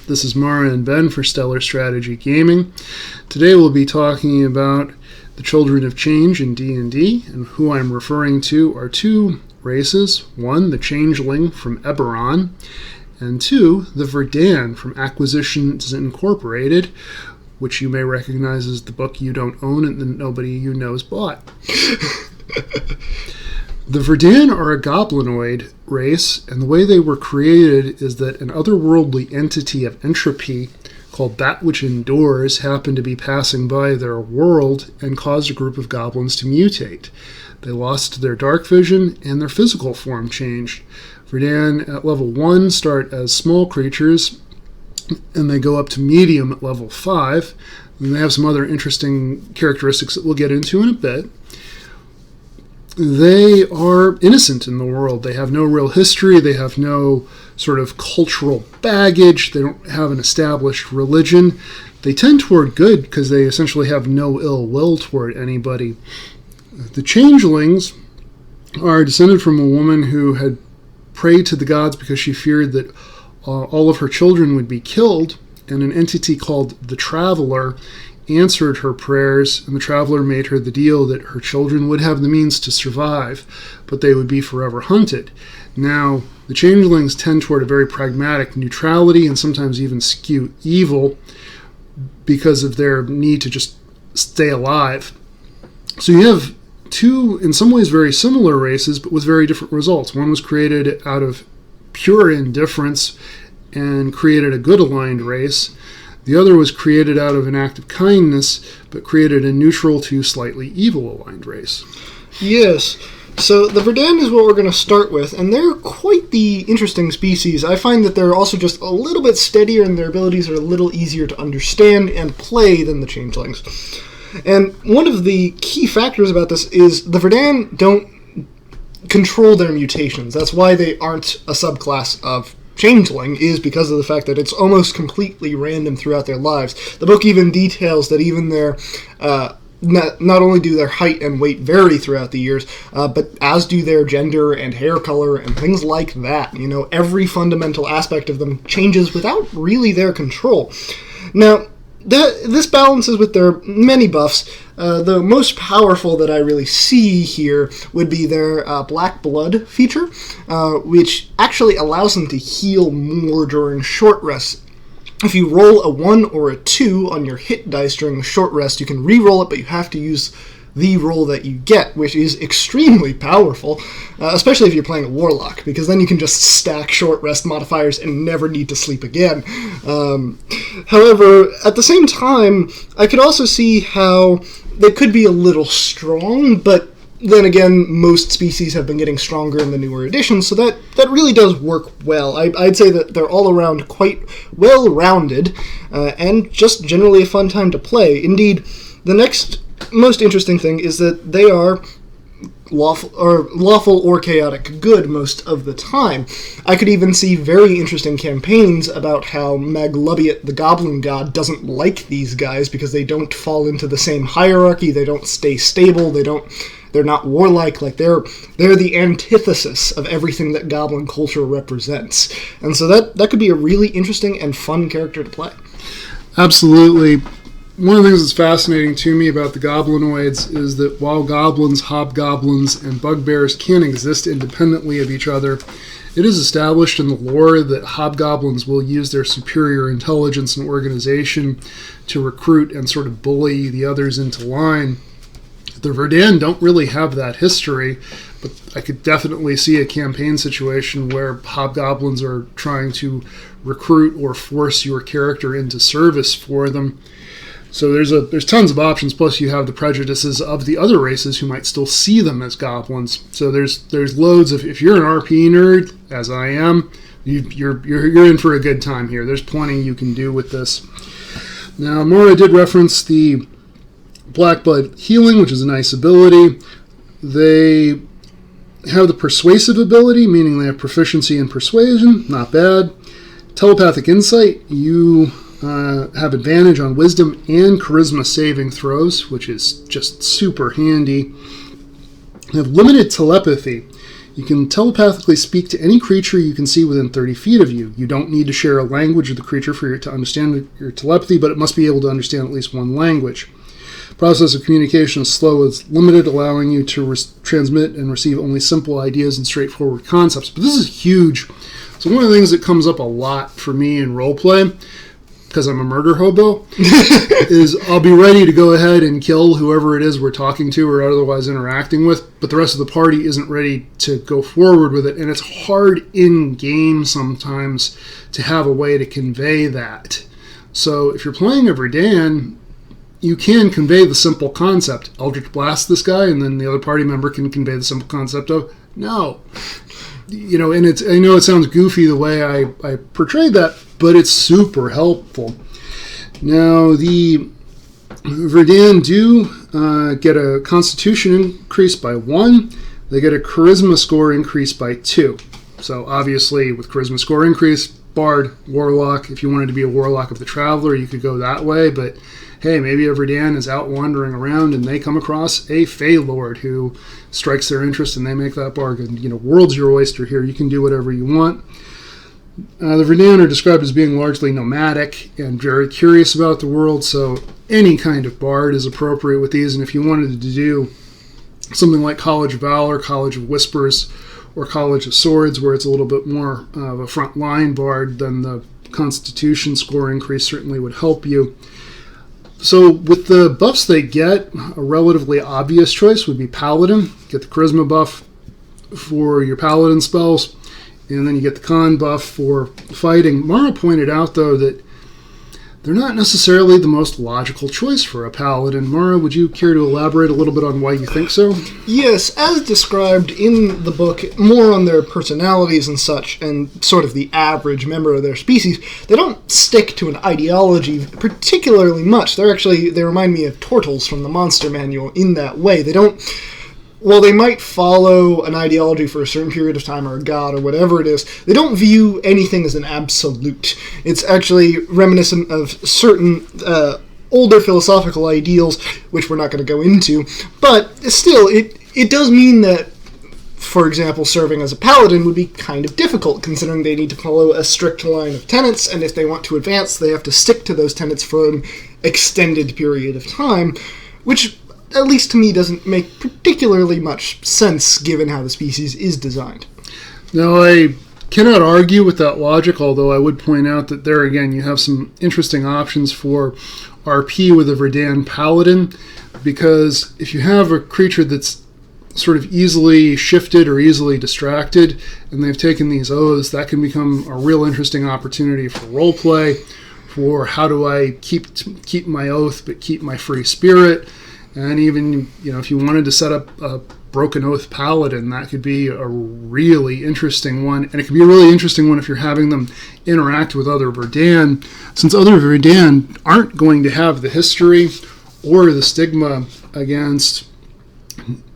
This is Mara and Ben for StellarStrategyGaming. Today we'll be talking about the Children of Change in D&D, and who I'm referring to are two races. One, the Changeling from Eberron, and two, the Verdan from Acquisitions Incorporated, which you may recognize as the book you don't own and that nobody you know's bought. The Verdan are a goblinoid race, and the way they were created is that an otherworldly entity of entropy called That Which Endures happened to be passing by their world and caused a group of goblins to mutate. They lost their dark vision and their physical form changed. Verdan at level 1 start as small creatures, and they go up to medium at level 5. And they have some other interesting characteristics that we'll get into in a bit. They are innocent in the world. They have no real history. They have no sort of cultural baggage. They don't have an established religion. They tend toward good because they essentially have no ill will toward anybody. The Changelings are descended from a woman who had prayed to the gods because she feared that all of her children would be killed, and an entity called the Traveler answered her prayers, and the Traveler made her the deal that her children would have the means to survive, but they would be forever hunted. Now, the Changelings tend toward a very pragmatic neutrality and sometimes even skew evil because of their need to just stay alive. So you have two, in some ways, very similar races, but with very different results. One was created out of pure indifference and created a good aligned race. The other was created out of an act of kindness, but created a neutral to slightly evil-aligned race. Yes. So the Verdan is what we're going to start with, and they're quite the interesting species. I find that they're also just a little bit steadier, and their abilities are a little easier to understand and play than the Changelings. And one of the key factors about this is the Verdan don't control their mutations. That's why they aren't a subclass of Changeling, is because of the fact that it's almost completely random throughout their lives. The book even details that even their not only do their height and weight vary throughout the years, but as do their gender and hair color and things like that. You know, every fundamental aspect of them changes without really their control. Now, this balances with their many buffs. The most powerful that I really see here would be their Black Blood feature, which actually allows them to heal more during short rests. If you roll a 1 or a 2 on your hit dice during a short rest, you can re-roll it, but you have to use the roll that you get, which is extremely powerful, especially if you're playing a warlock, because then you can just stack short rest modifiers and never need to sleep again. However, at the same time, I could also see how they could be a little strong, but then again, most species have been getting stronger in the newer editions, so that really does work well. I'd say that they're all around quite well-rounded, and just generally a fun time to play. Indeed, the next most interesting thing is that they are lawful or chaotic good most of the time. I could even see very interesting campaigns about how Maglubiot, the goblin god, doesn't like these guys because they don't fall into the same hierarchy, they don't stay stable, they're not warlike, like they're the antithesis of everything that goblin culture represents. And so that could be a really interesting and fun character to play. Absolutely. One of the things that's fascinating to me about the goblinoids is that while goblins, hobgoblins, and bugbears can exist independently of each other, it is established in the lore that hobgoblins will use their superior intelligence and organization to recruit and sort of bully the others into line. The Verdan don't really have that history, but I could definitely see a campaign situation where hobgoblins are trying to recruit or force your character into service for them. So there's tons of options, plus you have the prejudices of the other races who might still see them as goblins. So there's loads of, if you're an RP nerd, as I am, you're in for a good time here. There's plenty you can do with this. Now, Mora did reference the Black Blood healing, which is a nice ability. They have the persuasive ability, meaning they have proficiency in persuasion, not bad. Telepathic insight, you have advantage on wisdom and charisma saving throws, which is just super handy. They have limited telepathy. You can telepathically speak to any creature you can see within 30 feet of you. You don't need to share a language with the creature for you to understand your telepathy, but it must be able to understand at least one language. Process of communication is slow, it's limited, allowing you to transmit and receive only simple ideas and straightforward concepts. But this is huge. So one of the things that comes up a lot for me in roleplay, because I'm a murder hobo, is I'll be ready to go ahead and kill whoever it is we're talking to or otherwise interacting with, but the rest of the party isn't ready to go forward with it, and it's hard in-game sometimes to have a way to convey that. So if you're playing a Verdan, you can convey the simple concept. Eldritch Blast this guy, and then the other party member can convey the simple concept of, no. You know, and I know it sounds goofy the way I portrayed that, but it's super helpful. Now, the Verdan do get a Constitution increase by 1. They get a Charisma score increase by 2. So, obviously, with Charisma score increase, Bard, Warlock, if you wanted to be a Warlock of the Traveler, you could go that way, but hey, maybe a Verdan is out wandering around and they come across a Fey Lord who strikes their interest and they make that bargain. You know, world's your oyster here. You can do whatever you want. The Verdan are described as being largely nomadic and very curious about the world, so any kind of bard is appropriate with these. And if you wanted to do something like College of Valor, College of Whispers, or College of Swords, where it's a little bit more of a front-line bard, then the Constitution score increase certainly would help you. So with the buffs they get, a relatively obvious choice would be Paladin. Get the Charisma buff for your Paladin spells, and then you get the Con buff for fighting. Mara pointed out, though, that they're not necessarily the most logical choice for a Paladin. Mara, would you care to elaborate a little bit on why you think so? Yes, as described in the book, more on their personalities and such, and sort of the average member of their species, they don't stick to an ideology particularly much. They remind me of turtles from the Monster Manual in that way. While they might follow an ideology for a certain period of time or a god or whatever it is, they don't view anything as an absolute. It's actually reminiscent of certain older philosophical ideals, which we're not going to go into. But still, it does mean that, for example, serving as a paladin would be kind of difficult, considering they need to follow a strict line of tenets, and if they want to advance, they have to stick to those tenets for an extended period of time, which, at least to me, doesn't make particularly much sense given how the species is designed. Now, I cannot argue with that logic, although I would point out that there again you have some interesting options for RP with a Verdan Paladin, because if you have a creature that's sort of easily shifted or easily distracted, and they've taken these oaths, that can become a real interesting opportunity for roleplay, for how do I keep my oath but keep my free spirit. And even, you know, if you wanted to set up a Broken Oath Paladin, that could be a really interesting one. And it could be a really interesting one if you're having them interact with other Verdan, since other Verdan aren't going to have the history or the stigma against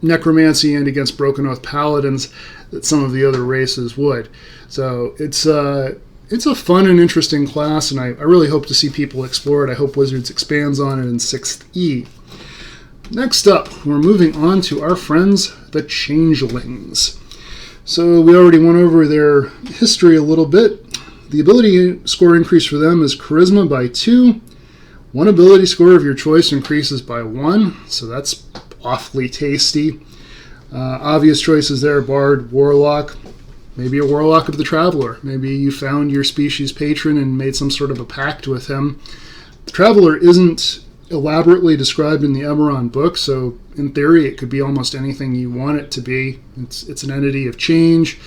necromancy and against Broken Oath Paladins that some of the other races would. So it's a fun and interesting class, and I really hope to see people explore it. I hope Wizards expands on it in 6th E. Next up, we're moving on to our friends, the Changelings. So we already went over their history a little bit. The ability score increase for them is Charisma by 2. One ability score of your choice increases by 1, so that's awfully tasty. Obvious choices there: Bard, Warlock, maybe a Warlock of the Traveler. Maybe you found your species patron and made some sort of a pact with him. The Traveler isn't elaborately described in the Eberron book, so in theory it could be almost anything you want it to be. It's an entity of change.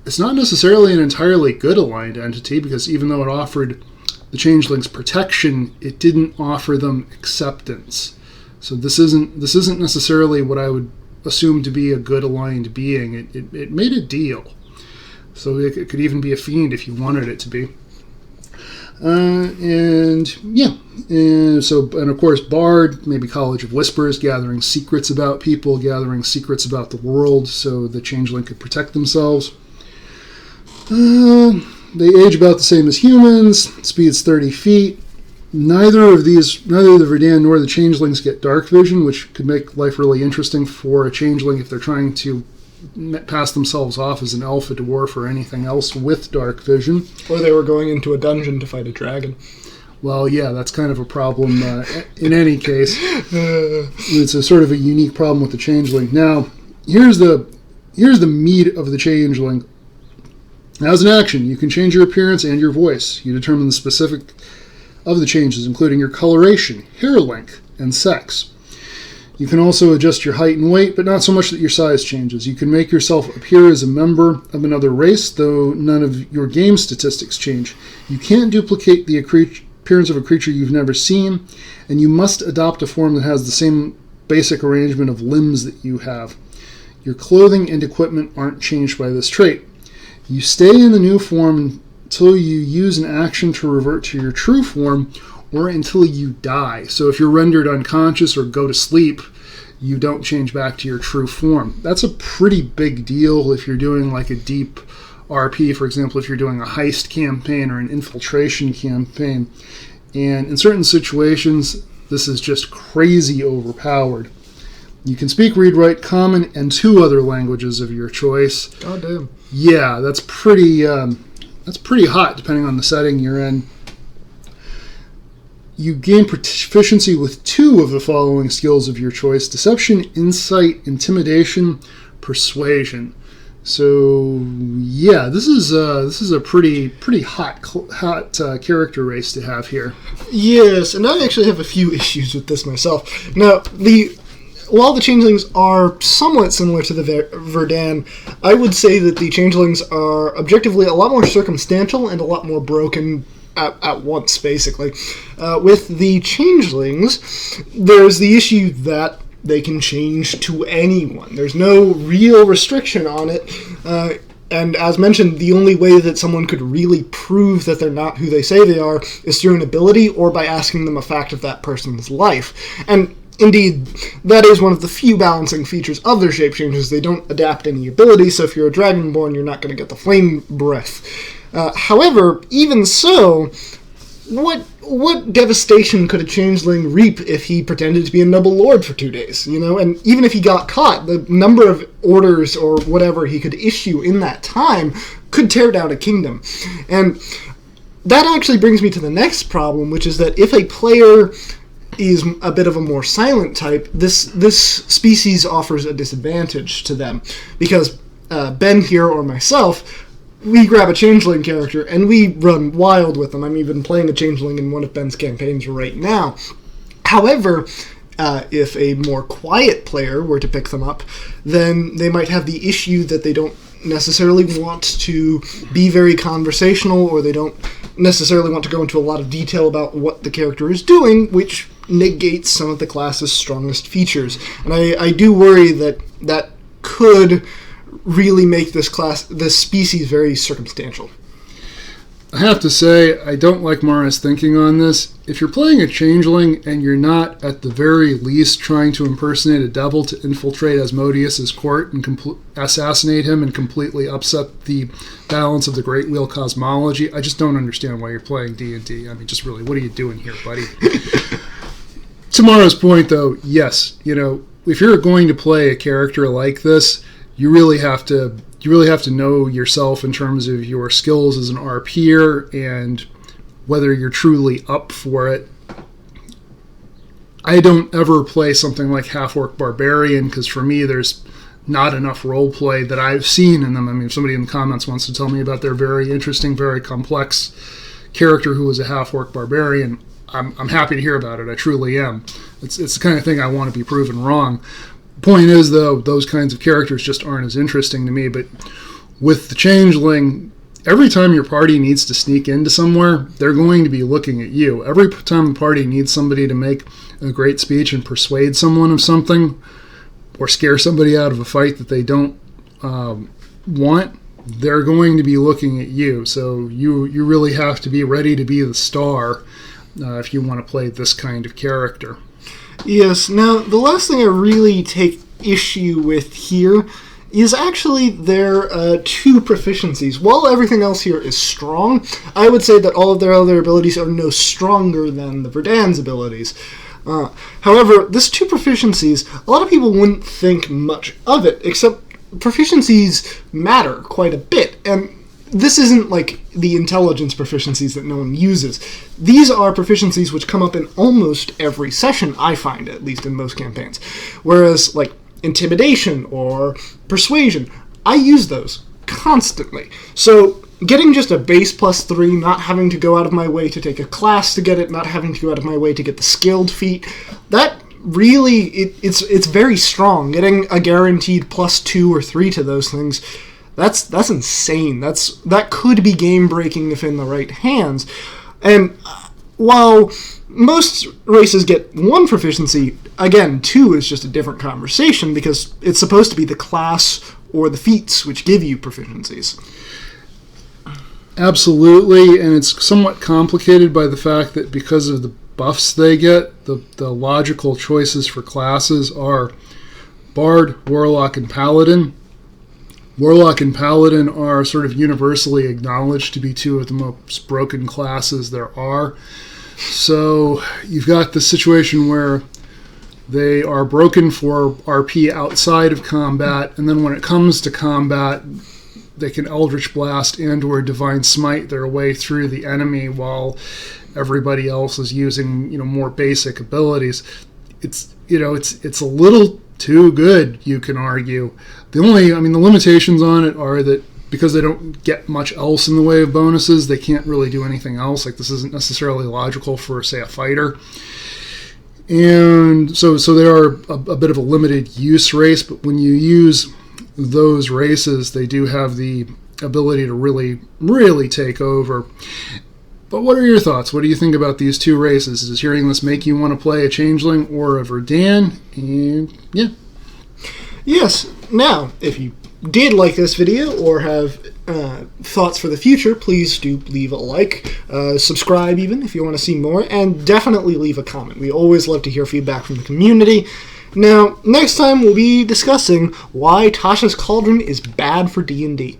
It's not necessarily an entirely good aligned entity, because even though it offered the Changelings protection, it didn't offer them acceptance. So this isn't necessarily what I would assume to be a good aligned being. It made a deal. So it could even be a fiend if you wanted it to be. And of course, Bard, maybe College of Whispers, gathering secrets about people, gathering secrets about the world, so the Changeling could protect themselves. They age about the same as humans. Speed's 30 feet. Neither the Verdan nor the Changelings get dark vision, which could make life really interesting for a Changeling if they're trying to pass themselves off as an elf, a dwarf, or anything else with dark vision. Or they were going into a dungeon to fight a dragon. Well, yeah, that's kind of a problem in any case. It's a sort of a unique problem with the Changeling. Now, here's the meat of the Changeling. As an action, you can change your appearance and your voice. You determine the specific of the changes, including your coloration, hair length, and sex. You can also adjust your height and weight, but not so much that your size changes. You can make yourself appear as a member of another race, though none of your game statistics change. You can't duplicate the appearance of a creature you've never seen, and you must adopt a form that has the same basic arrangement of limbs that you have. Your clothing and equipment aren't changed by this trait. You stay in the new form until you use an action to revert to your true form, or until you die. So if you're rendered unconscious or go to sleep, you don't change back to your true form. That's a pretty big deal if you're doing like a deep RP, for example, if you're doing a heist campaign or an infiltration campaign. And in certain situations, this is just crazy overpowered. You can speak, read, write, Common, and 2 other languages of your choice. God damn. Yeah, that's pretty hot depending on the setting you're in. You gain proficiency with 2 of the following skills of your choice: Deception, Insight, Intimidation, Persuasion. So yeah, this is a pretty hot character race to have here. Yes, and I actually have a few issues with this myself. Now, while the Changelings are somewhat similar to the Verdan, I would say that the Changelings are objectively a lot more circumstantial and a lot more broken at once, basically. With the Changelings, there's the issue that they can change to anyone. There's no real restriction on it. And as mentioned, the only way that someone could really prove that they're not who they say they are is through an ability or by asking them a fact of that person's life. And indeed, that is one of the few balancing features of their shape changes. They don't adapt any ability, so if you're a Dragonborn, you're not going to get the flame breath. However, even so, what devastation could a Changeling reap if he pretended to be a noble lord for 2 days, you know? And even if he got caught, the number of orders or whatever he could issue in that time could tear down a kingdom. And that actually brings me to the next problem, which is that if a player is a bit of a more silent type, this species offers a disadvantage to them. Because Ben here, or myself, we grab a Changeling character and we run wild with them. I'm even playing a Changeling in one of Ben's campaigns right now. However, if a more quiet player were to pick them up, then they might have the issue that they don't necessarily want to be very conversational, or they don't necessarily want to go into a lot of detail about what the character is doing, which negates some of the class's strongest features. And I do worry that could really make this species very circumstantial. I have to say, I don't like Mara's thinking on this. If you're playing a Changeling and you're not, at the very least, trying to impersonate a devil to infiltrate Asmodeus' court and assassinate him and completely upset the balance of the Great Wheel cosmology, I just don't understand why you're playing D&D. I mean, just really, what are you doing here, buddy? To Mara's point, though, yes, if you're going to play a character like this, you really have to know yourself in terms of your skills as an RPer and whether you're truly up for it. I don't ever play something like Half-Orc Barbarian because for me there's not enough roleplay that I've seen in them. I mean, if somebody in the comments wants to tell me about their very interesting, very complex character who was a Half-Orc Barbarian, I'm happy to hear about it. I truly am. It's the kind of thing I want to be proven wrong. Point is, though, those kinds of characters just aren't as interesting to me. But with the Changeling, every time your party needs to sneak into somewhere, they're going to be looking at you. Every time the party needs somebody to make a great speech and persuade someone of something, or scare somebody out of a fight that they don't want, they're going to be looking at you. So you really have to be ready to be the star if you want to play this kind of character. Yes, now the last thing I really take issue with here is actually their 2 proficiencies. While everything else here is strong, I would say that all of their other abilities are no stronger than the Verdan's abilities. However, this 2 proficiencies, a lot of people wouldn't think much of it, except proficiencies matter quite a bit, and this isn't like the intelligence proficiencies that no one uses. These are proficiencies which come up in almost every session, I find, at least in most campaigns. Whereas, like, intimidation or persuasion, I use those constantly. So getting just a base +3, not having to go out of my way to take a class to get it, not having to go out of my way to get the skilled feat, that really, it's very strong. Getting a guaranteed +2 or 3 to those things, that's insane. That could be game-breaking if in the right hands. And while most races get 1 proficiency, again, 2 is just a different conversation because it's supposed to be the class or the feats which give you proficiencies. Absolutely, and it's somewhat complicated by the fact that because of the buffs they get, the logical choices for classes are Bard, Warlock, and Paladin. Warlock and Paladin are sort of universally acknowledged to be 2 of the most broken classes there are. So you've got the situation where they are broken for RP outside of combat, and then when it comes to combat, they can Eldritch Blast and or Divine Smite their way through the enemy while everybody else is using, more basic abilities. It's a little too good, you can argue. The limitations on it are that because they don't get much else in the way of bonuses, they can't really do anything else. Like, this isn't necessarily logical for, say, a fighter. And so they are a bit of a limited use race, but when you use those races, they do have the ability to really, really take over. But what are your thoughts? What do you think about these 2 races? Does hearing this make you want to play a Changeling or a Verdan? And yeah. Yes. Now, if you did like this video or have thoughts for the future, please do leave a like, subscribe even if you want to see more, and definitely leave a comment. We always love to hear feedback from the community. Now, next time we'll be discussing why Tasha's Cauldron is bad for D&D.